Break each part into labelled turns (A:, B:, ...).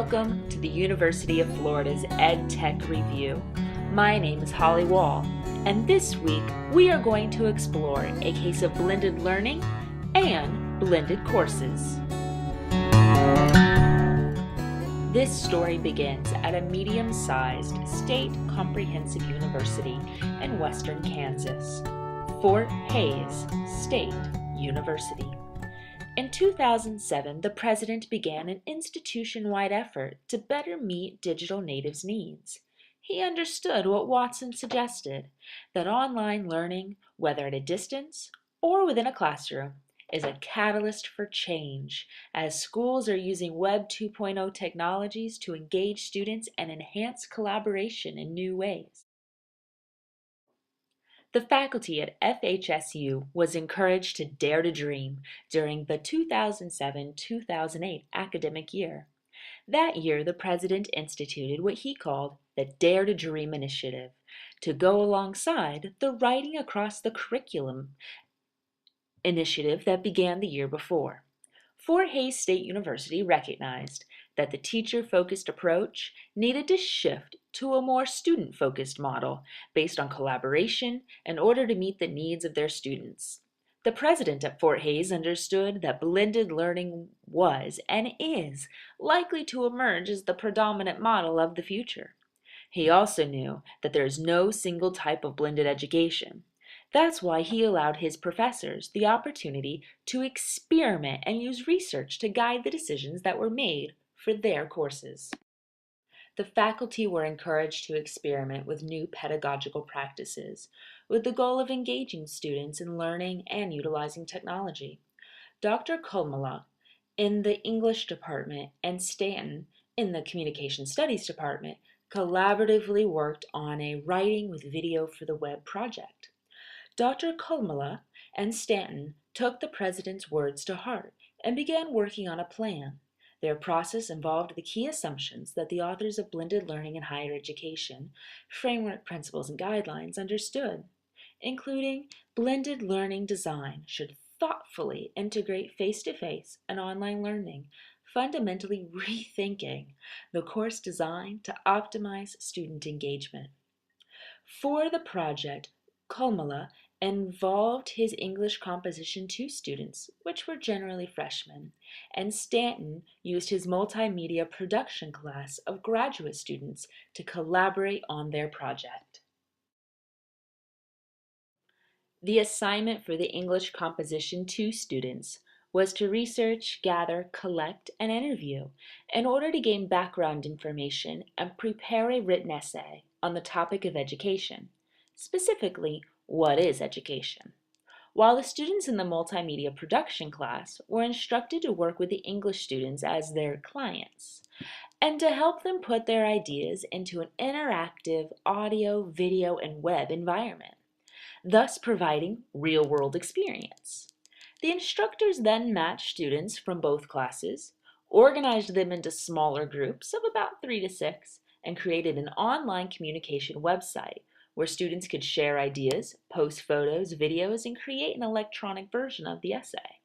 A: Welcome to the University of Florida's EdTech Review. My name is Holly Wall, and this week we are going to explore a case of blended learning and blended courses. This story begins at a medium-sized state comprehensive university in western Kansas, Fort Hays State University. In 2007, the president began an institution-wide effort to better meet digital natives' needs. He understood what Watson suggested, that online learning, whether at a distance or within a classroom, is a catalyst for change, as schools are using Web 2.0 technologies to engage students and enhance collaboration in new ways. The faculty at FHSU was encouraged to dare to dream during the 2007-2008 academic year. That year, the president instituted what he called the Dare to Dream Initiative to go alongside the Writing Across the Curriculum initiative that began the year before. Fort Hays State University recognized that the teacher-focused approach needed to shift to a more student-focused model based on collaboration in order to meet the needs of their students. The president at Fort Hays understood that blended learning was and is likely to emerge as the predominant model of the future. He also knew that there is no single type of blended education. That's why he allowed his professors the opportunity to experiment and use research to guide the decisions that were made for their courses. The faculty were encouraged to experiment with new pedagogical practices with the goal of engaging students in learning and utilizing technology. Dr. Kulmala in the English department and Stanton in the Communication Studies department collaboratively worked on a Writing with Video for the Web project. Dr. Kulmala and Stanton took the president's words to heart and began working on a plan. Their process involved the key assumptions that the authors of Blended Learning in Higher Education, Framework Principles and Guidelines understood, including blended learning design should thoughtfully integrate face-to-face and online learning, fundamentally rethinking the course design to optimize student engagement. For the project, Kulmala involved his English Composition 2 students, which were generally freshmen, and Stanton used his multimedia production class of graduate students to collaborate on their project. The assignment for the English Composition 2 students was to research, gather, collect, and interview in order to gain background information and prepare a written essay on the topic of education, specifically, what is education? While the students in the multimedia production class were instructed to work with the English students as their clients and to help them put their ideas into an interactive audio, video, and web environment, thus providing real-world experience. The instructors then matched students from both classes, organized them into smaller groups of about 3 to 6, and created an online communication website where students could share ideas, post photos, videos, and create an electronic version of the essay.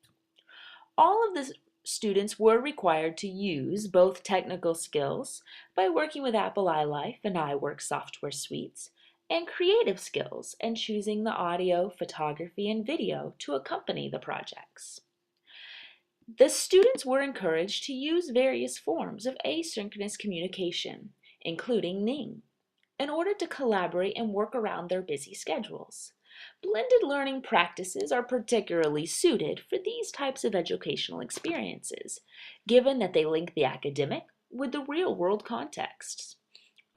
A: All of the students were required to use both technical skills by working with Apple iLife and iWork software suites, and creative skills and choosing the audio, photography, and video to accompany the projects. The students were encouraged to use various forms of asynchronous communication, including Ning, in order to collaborate and work around their busy schedules. Blended learning practices are particularly suited for these types of educational experiences, given that they link the academic with the real-world contexts.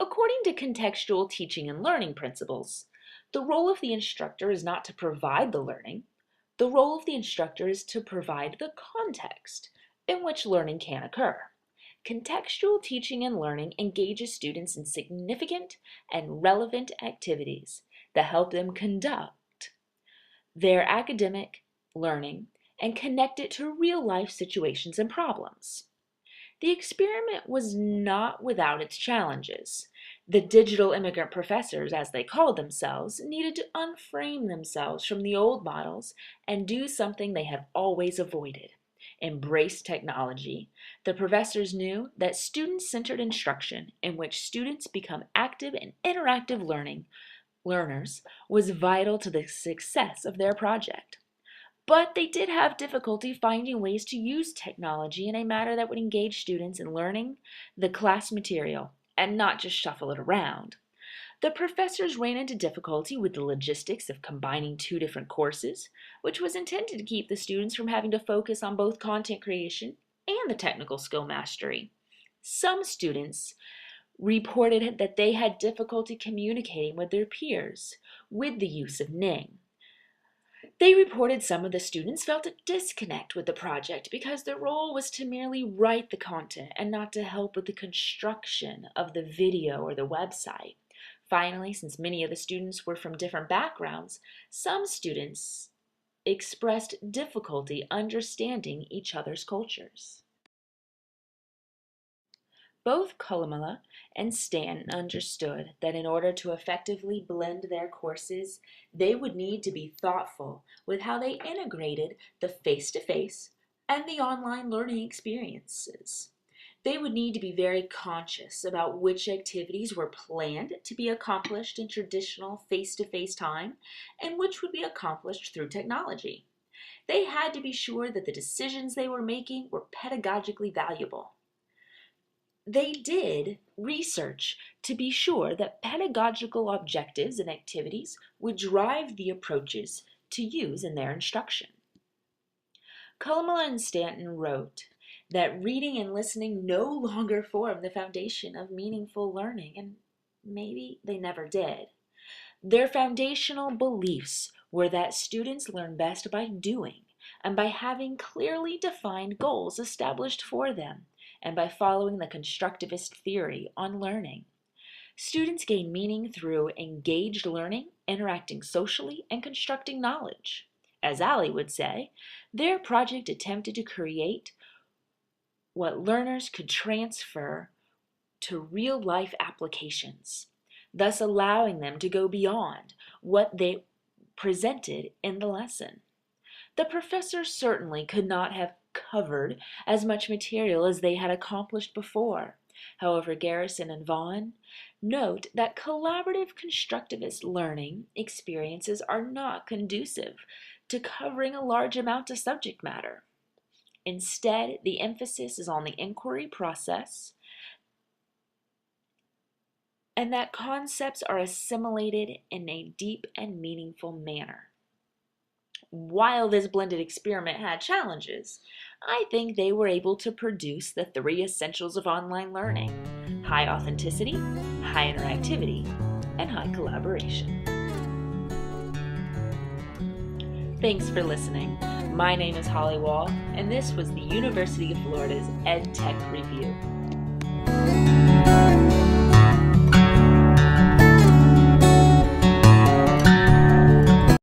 A: According to contextual teaching and learning principles, the role of the instructor is not to provide the learning. The role of the instructor is to provide the context in which learning can occur. Contextual teaching and learning engages students in significant and relevant activities that help them conduct their academic learning and connect it to real-life situations and problems. The experiment was not without its challenges. The digital immigrant professors, as they called themselves, needed to unframe themselves from the old models and do something they had always avoided: embraced technology, the professors knew that student-centered instruction, in which students become active and interactive learners, was vital to the success of their project. But they did have difficulty finding ways to use technology in a manner that would engage students in learning the class material and not just shuffle it around. The professors ran into difficulty with the logistics of combining two different courses, which was intended to keep the students from having to focus on both content creation and the technical skill mastery. Some students reported that they had difficulty communicating with their peers with the use of Ning. They reported some of the students felt a disconnect with the project because their role was to merely write the content and not to help with the construction of the video or the website. Finally, since many of the students were from different backgrounds, some students expressed difficulty understanding each other's cultures. Both Kollumala and Stanton understood that in order to effectively blend their courses, they would need to be thoughtful with how they integrated the face-to-face and the online learning experiences. They would need to be very conscious about which activities were planned to be accomplished in traditional face-to-face time and which would be accomplished through technology. They had to be sure that the decisions they were making were pedagogically valuable. They did research to be sure that pedagogical objectives and activities would drive the approaches to use in their instruction. Kollumala and Stanton wrote that reading and listening no longer form the foundation of meaningful learning, and maybe they never did. Their foundational beliefs were that students learn best by doing and by having clearly defined goals established for them and by following the constructivist theory on learning. Students gain meaning through engaged learning, interacting socially, and constructing knowledge. As Ali would say, their project attempted to create what learners could transfer to real-life applications, thus allowing them to go beyond what they presented in the lesson. The professors certainly could not have covered as much material as they had accomplished before. However, Garrison and Vaughan note that collaborative constructivist learning experiences are not conducive to covering a large amount of subject matter. Instead, the emphasis is on the inquiry process and that concepts are assimilated in a deep and meaningful manner. While this blended experiment had challenges, I think they were able to produce the three essentials of online learning: high authenticity, high interactivity, and high collaboration. Thanks for listening. My name is Holly Wall, and this was the University of Florida's EdTech Review.